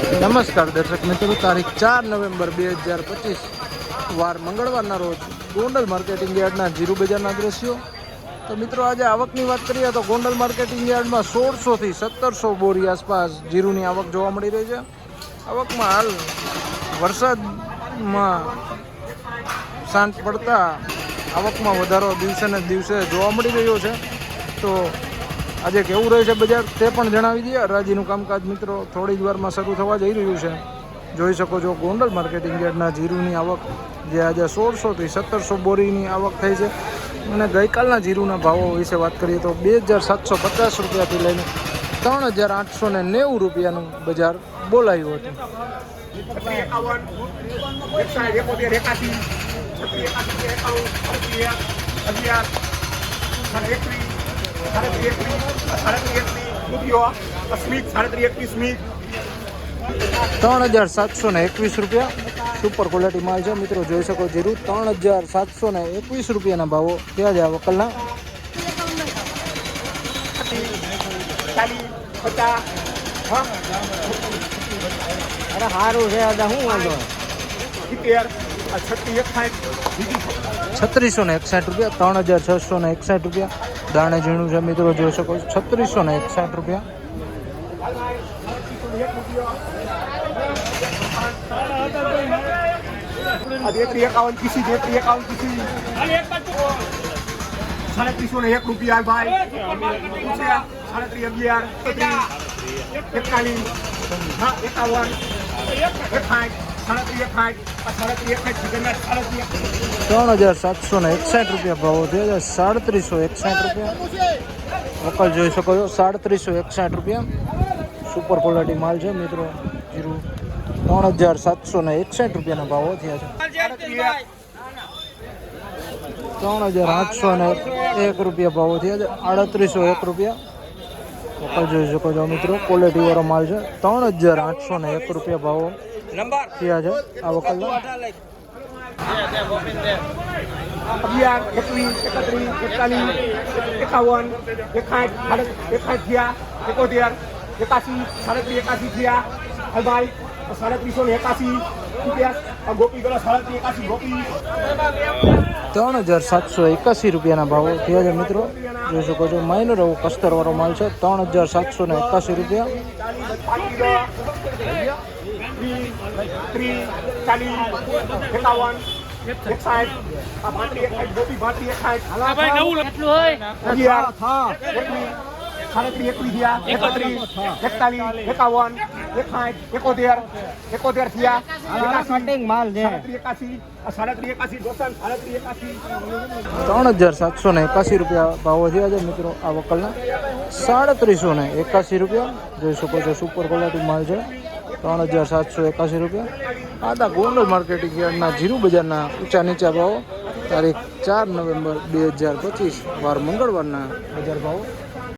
નમસ્કાર દર્શક મિત્રો, તારીખ 4 નવેમ્બર 2025 વાર મંગળવારના રોજ ગોંડલ માર્કેટિંગ યાર્ડના જીરુ બજારના દ્રશ્યો. તો મિત્રો, આજે આવકની વાત કરીએ તો ગોંડલ માર્કેટિંગ યાર્ડમાં 1600 થી 1700 બોરી આસપાસ જીરુની આવક જોવા મળી રહી છે. આવકમાં હાલ વરસાદમાં શાંત પડતા આવકમાં વધારો દિવસે ને દિવસે જોવા મળી રહ્યો છે. તો આજે કેવું રહે છે બજાર તે પણ જણાવી દઈએ. હરાજીનું કામકાજ મિત્રો થોડી જ વારમાં શરૂ થવા જઈ રહ્યું છે. જોઈ શકો છો ગોંડલ માર્કેટિંગ યાર્ડના જીરુની આવક જે આજે 1600 થી 1700 બોરીની આવક થઈ છે. અને ગઈકાલના જીરુના ભાવો વિશે વાત કરીએ તો 2750 રૂપિયાથી લઈને 3890 રૂપિયાનું બજાર બોલાયું હતું. ₹3721 સુપર ક્વોલિટી માલ છે મિત્રો. જોઈ શકો જીરું 3721 રૂપિયાના ભાવો થયા છે આ વકલના. અરે સારું છે દાદા, શું વાંધો? 3661 રૂપિયા, 3661 રૂપિયા દાણે ઝીણું છે મિત્રો. જોઈ શકો 3661 રૂપિયા. ₹351 ભાઈ 3761 રૂપિયા ભાવો થયા છે. 3761 રૂપિયા વકલ જોઈ શકો છો. 3761 રૂપિયા સુપર ક્વોલિટી માલ છે મિત્રો. જીરું 3761 રૂપિયાના ભાવો થયા છે. 3801 રૂપિયા ભાવો થયા છે. 3801 રૂપિયા વકલ જોઈ શકો છો મિત્રો. ક્વોલિટી વાળો માલ છે. 3801 રૂપિયા ભાવો થયા છે આ વકલના. 3781 રૂપિયાના ભાવો થયા છે મિત્રો. જોઈ શકો છો માઇનર એવો કસ્તર વાળો માલ છે. 3781 રૂપિયા. માલ છે. 3781 રૂપિયા ભાવો થયા છે મિત્રો આ વકલના. 3781 રૂપિયા જોઈ શકો છો. સુપર ક્વોલિટી માલ છે. 3781 રૂપિયા. આદા ગોંડલ માર્કેટિંગ યાર્ડના જીરુ બજારના ઊંચા નીચા ભાવો તારીખ 4 નવેમ્બર 2025 વાર મંગળવારના બજાર ભાવો.